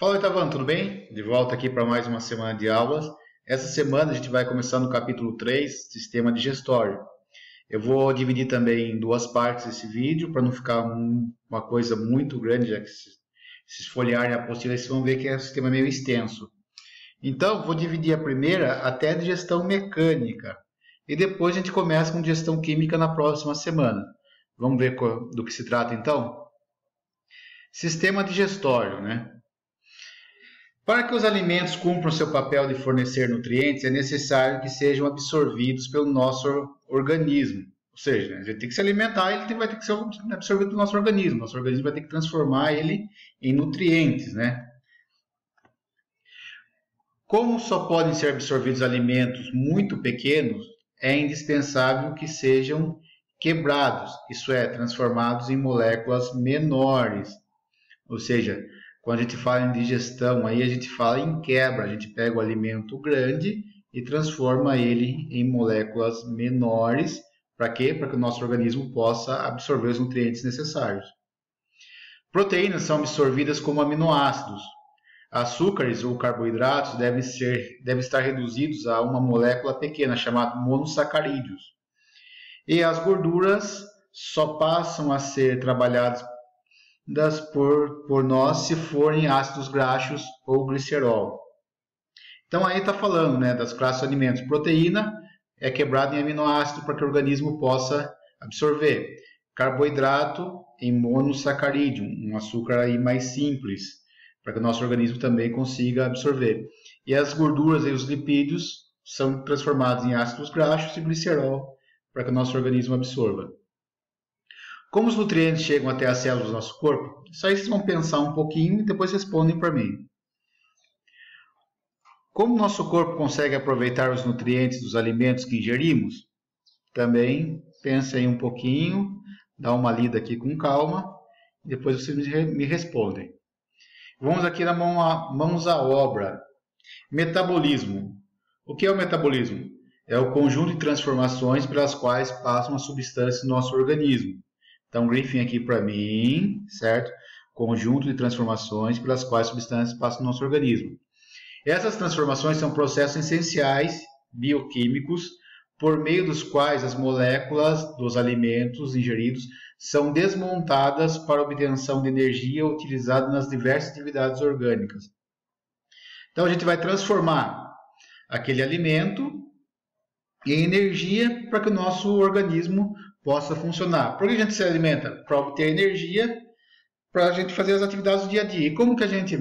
Fala, Itavan, tudo bem? De volta aqui para mais uma semana de aulas. Essa semana a gente vai começar no capítulo 3, Sistema Digestório. Eu vou dividir também em duas partes esse vídeo, para não ficar uma coisa muito grande, já que se folhearem a apostila, vocês vão ver que é um sistema meio extenso. Então, vou dividir a primeira até a digestão mecânica. E depois a gente começa com digestão química na próxima semana. Vamos ver do que se trata então? Sistema digestório, né? Para que os alimentos cumpram seu papel de fornecer nutrientes, é necessário que sejam absorvidos pelo nosso organismo. Ou seja, a gente tem que se alimentar e ele vai ter que ser absorvido pelo nosso organismo. Nosso organismo vai ter que transformar ele em nutrientes, né? Como só podem ser absorvidos alimentos muito pequenos, é indispensável que sejam quebrados, isso é, transformados em moléculas menores. Ou seja, quando a gente fala em digestão, aí a gente fala em quebra. A gente pega o alimento grande e transforma ele em moléculas menores. Para quê? Para que o nosso organismo possa absorver os nutrientes necessários. Proteínas são absorvidas como aminoácidos. Açúcares ou carboidratos devem estar reduzidos a uma molécula pequena, chamada monossacarídeos. E as gorduras só passam a ser trabalhadas por nós se forem ácidos graxos ou glicerol. Então aí está falando, né, das classes de alimentos. Proteína é quebrada em aminoácido para que o organismo possa absorver. Carboidrato em monossacarídeo, um açúcar aí mais simples, para que o nosso organismo também consiga absorver. E as gorduras e os lipídios são transformados em ácidos graxos e glicerol para que o nosso organismo absorva. Como os nutrientes chegam até as células do nosso corpo? Isso aí vocês vão pensar um pouquinho e depois respondem para mim. Como o nosso corpo consegue aproveitar os nutrientes dos alimentos que ingerimos? Também pensa aí um pouquinho, dá uma lida aqui com calma e depois vocês me respondem. Vamos aqui na mãos à obra. Metabolismo. O que é o metabolismo? É o conjunto de transformações pelas quais passam as substâncias do nosso organismo. Então, grifem aqui para mim, certo? Conjunto de transformações pelas quais substâncias passam no nosso organismo. Essas transformações são processos essenciais, bioquímicos, por meio dos quais as moléculas dos alimentos ingeridos são desmontadas para a obtenção de energia utilizada nas diversas atividades orgânicas. Então, a gente vai transformar aquele alimento em energia para que o nosso organismo possa funcionar. Por que a gente se alimenta? Para obter energia, para a gente fazer as atividades do dia a dia. E como que a gente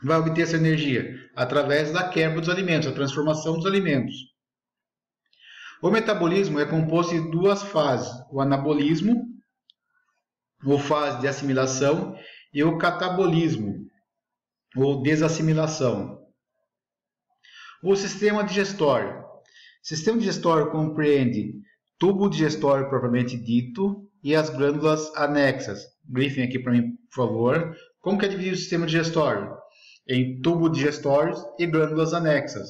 vai obter essa energia? Através da quebra dos alimentos, a transformação dos alimentos. O metabolismo é composto de duas fases, o anabolismo, ou fase de assimilação, e o catabolismo, ou desassimilação. O sistema digestório. O sistema digestório compreende tubo digestório propriamente dito e as glândulas anexas. Grifem aqui para mim, por favor. Como que é dividido o sistema digestório? Em tubo digestórios e glândulas anexas.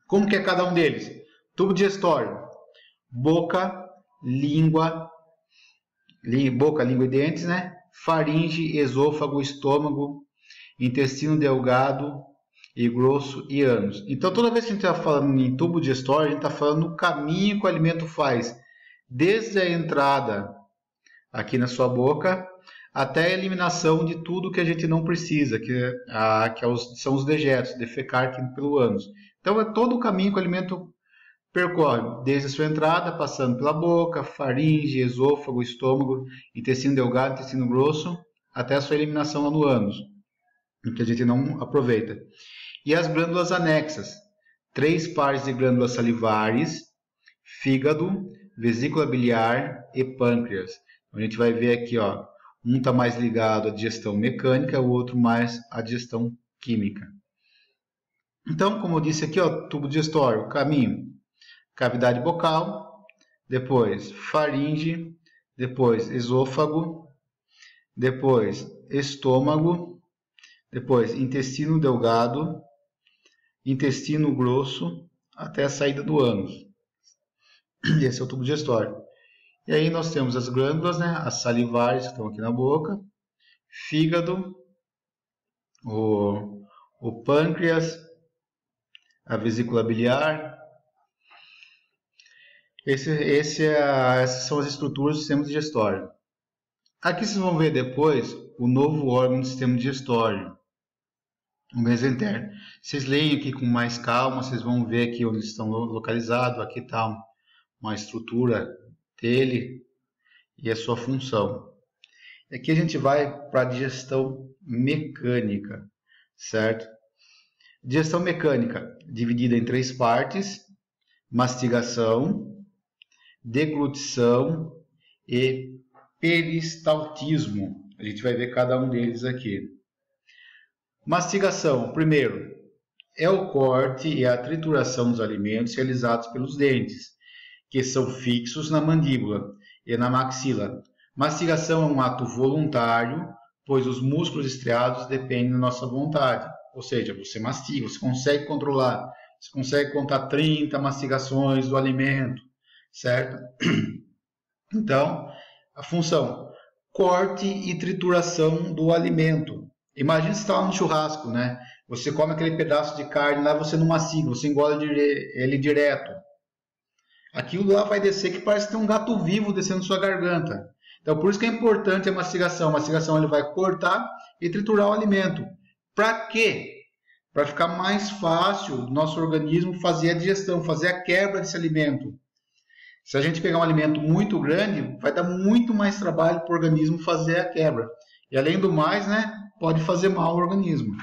Como que é cada um deles? Tubo digestório: boca, língua e dentes, né? Faringe, esôfago, estômago, intestino delgado e grosso e ânus. Então, toda vez que a gente está falando em tubo digestório, a gente está falando no caminho que o alimento faz, desde a entrada aqui na sua boca até a eliminação de tudo que a gente não precisa, são os dejetos, defecar aqui pelo ânus. Então, é todo o caminho que o alimento percorre, desde a sua entrada, passando pela boca, faringe, esôfago, estômago, intestino delgado, intestino grosso, até a sua eliminação lá no ânus, que a gente não aproveita. E as glândulas anexas, 3 pares de glândulas salivares, fígado, vesícula biliar e pâncreas. A gente vai ver aqui, ó, um está mais ligado à digestão mecânica, o outro mais à digestão química. Então, como eu disse aqui, ó, tubo digestório, caminho, cavidade bucal, depois faringe, depois esôfago, depois estômago, depois intestino delgado, intestino grosso, até a saída do ânus. Esse é o tubo digestório. E aí nós temos as glândulas, né, as salivares que estão aqui na boca, fígado, o pâncreas, a vesícula biliar. Essas são as estruturas do sistema digestório. Aqui vocês vão ver depois o novo órgão do sistema digestório, o mesentérico. Vocês leem aqui com mais calma, vocês vão ver aqui onde estão localizados. Aqui está uma estrutura dele e a sua função. Aqui a gente vai para a digestão mecânica, certo? Digestão mecânica dividida em 3 partes: mastigação, deglutição e peristaltismo. A gente vai ver cada um deles aqui. Mastigação, primeiro, é o corte e a trituração dos alimentos realizados pelos dentes, que são fixos na mandíbula e na maxila. Mastigação é um ato voluntário, pois os músculos estriados dependem da nossa vontade. Ou seja, você mastiga, você consegue controlar, você consegue contar 30 mastigações do alimento, certo? Então, a função, corte e trituração do alimento. Imagina se você está lá no churrasco, né? Você come aquele pedaço de carne lá, você não mastiga, você engole ele direto. Aquilo lá vai descer que parece ter um gato vivo descendo sua garganta. Então, por isso que é importante a mastigação. A mastigação ele vai cortar e triturar o alimento. Para quê? Para ficar mais fácil do nosso organismo fazer a digestão, fazer a quebra desse alimento. Se a gente pegar um alimento muito grande, vai dar muito mais trabalho para o organismo fazer a quebra. E além do mais, né, pode fazer mal ao organismo.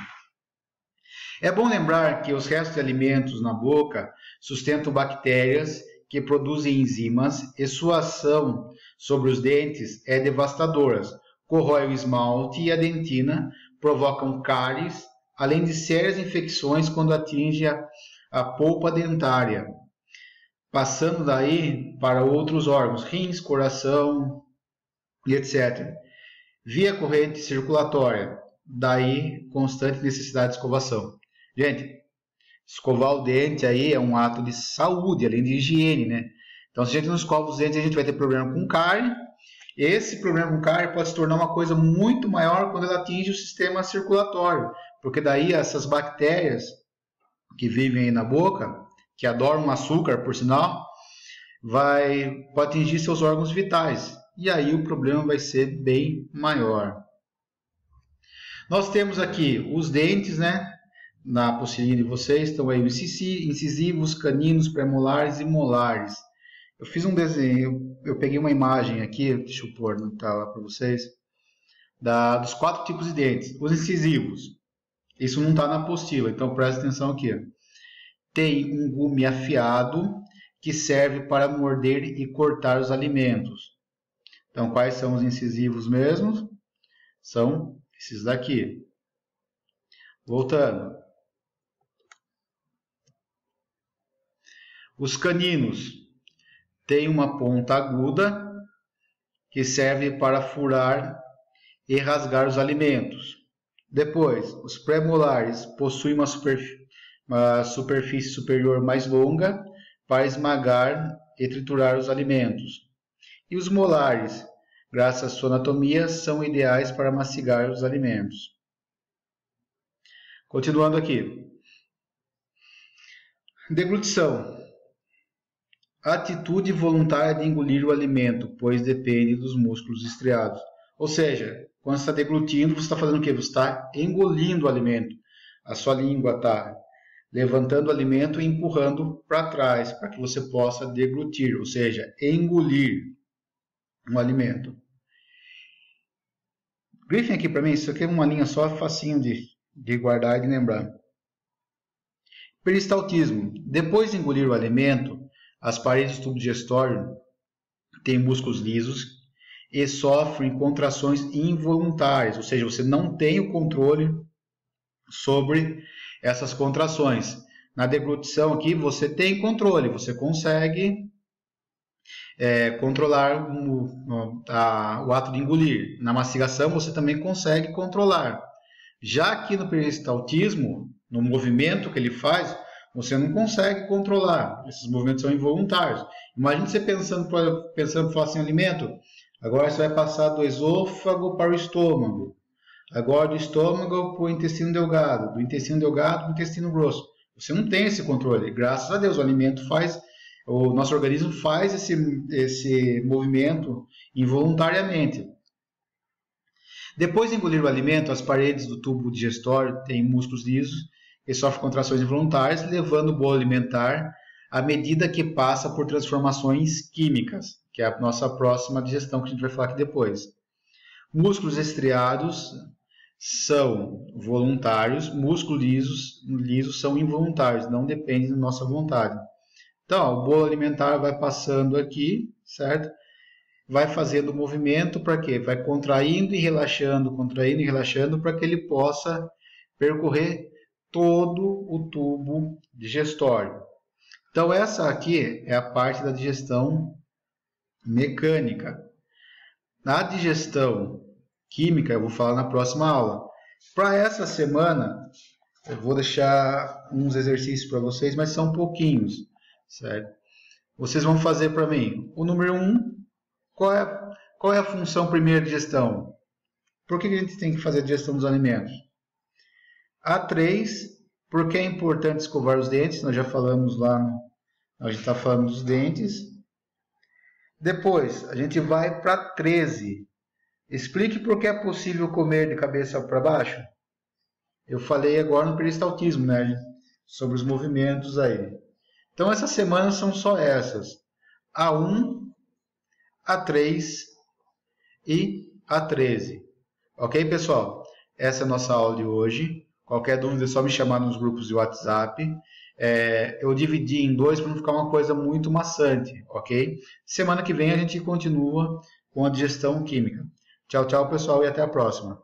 É bom lembrar que os restos de alimentos na boca sustentam bactérias que produzem enzimas e sua ação sobre os dentes é devastadora. Corrói o esmalte e a dentina, provocam cáries, além de sérias infecções quando atinge a polpa dentária, passando daí para outros órgãos, rins, coração e etc. Via corrente circulatória, daí constante necessidade de escovação. Gente, escovar o dente aí é um ato de saúde, além de higiene, né? Então, se a gente não escova os dentes, a gente vai ter problema com cárie. Esse problema com cárie pode se tornar uma coisa muito maior quando ela atinge o sistema circulatório, porque daí essas bactérias que vivem aí na boca, que adoram açúcar, por sinal, pode atingir seus órgãos vitais. E aí o problema vai ser bem maior. Nós temos aqui os dentes, né? Na apostila de vocês estão aí incisivos, caninos, premolares e molares. Eu fiz um desenho, eu peguei uma imagem aqui, deixa eu pôr na tela para vocês, dos 4 tipos de dentes. Os incisivos, isso não está na apostila, então presta atenção aqui. Tem um gume afiado que serve para morder e cortar os alimentos. Então, quais são os incisivos mesmos? São esses daqui. Voltando. Os caninos têm uma ponta aguda que serve para furar e rasgar os alimentos. Depois, os premolares possuem uma superfície superior mais longa para esmagar e triturar os alimentos. E os molares, graças à sua anatomia, são ideais para mastigar os alimentos. Continuando aqui. Deglutição. Atitude voluntária de engolir o alimento, pois depende dos músculos estriados. Ou seja, quando você está deglutindo, você está fazendo o quê? Você está engolindo o alimento. A sua língua está levantando o alimento e empurrando para trás, para que você possa deglutir, ou seja, engolir um alimento. Grifem aqui para mim, isso aqui é uma linha só, facinho de guardar e de lembrar. Peristaltismo. Depois de engolir o alimento, as paredes do tubo digestório têm músculos lisos e sofrem contrações involuntárias, ou seja, você não tem o controle sobre essas contrações. Na deglutição aqui você tem controle, você consegue controlar o ato de engolir. Na mastigação você também consegue controlar. Já aqui no peristaltismo, no movimento que ele faz, você não consegue controlar. Esses movimentos são involuntários. Imagine você pensando para falar assim, alimento, agora você vai passar do esôfago para o estômago. Agora do estômago para o intestino delgado, do intestino delgado para o intestino grosso. Você não tem esse controle. Graças a Deus, o alimento faz, o nosso organismo faz esse movimento involuntariamente. Depois de engolir o alimento, as paredes do tubo digestório têm músculos lisos que sofrem contrações involuntárias, levando o bolo alimentar à medida que passa por transformações químicas, que é a nossa próxima digestão que a gente vai falar aqui depois. Músculos estriados são voluntários, músculos lisos são involuntários, não dependem da nossa vontade. Então, o bolo alimentar vai passando aqui, certo? Vai fazendo o movimento para quê? Vai contraindo e relaxando para que ele possa percorrer todo o tubo digestório. Então, essa aqui é a parte da digestão mecânica. Na digestão química, eu vou falar na próxima aula. Para essa semana, eu vou deixar uns exercícios para vocês, mas são pouquinhos, certo? Vocês vão fazer para mim. O número 1, qual é a função primeira de digestão? Por que a gente tem que fazer a digestão dos alimentos? A 3, por que é importante escovar os dentes? Nós já falamos lá, a gente está falando dos dentes. Depois, a gente vai para 13. Explique por que é possível comer de cabeça para baixo. Eu falei agora no peristaltismo, né? Sobre os movimentos aí. Então, essas semanas são só essas. A1, A3 e A13. Ok, pessoal? Essa é a nossa aula de hoje. Qualquer dúvida é só me chamar nos grupos de WhatsApp. Eu dividi em 2 para não ficar uma coisa muito maçante, ok? Semana que vem a gente continua com a digestão química. Tchau, tchau, pessoal, e até a próxima.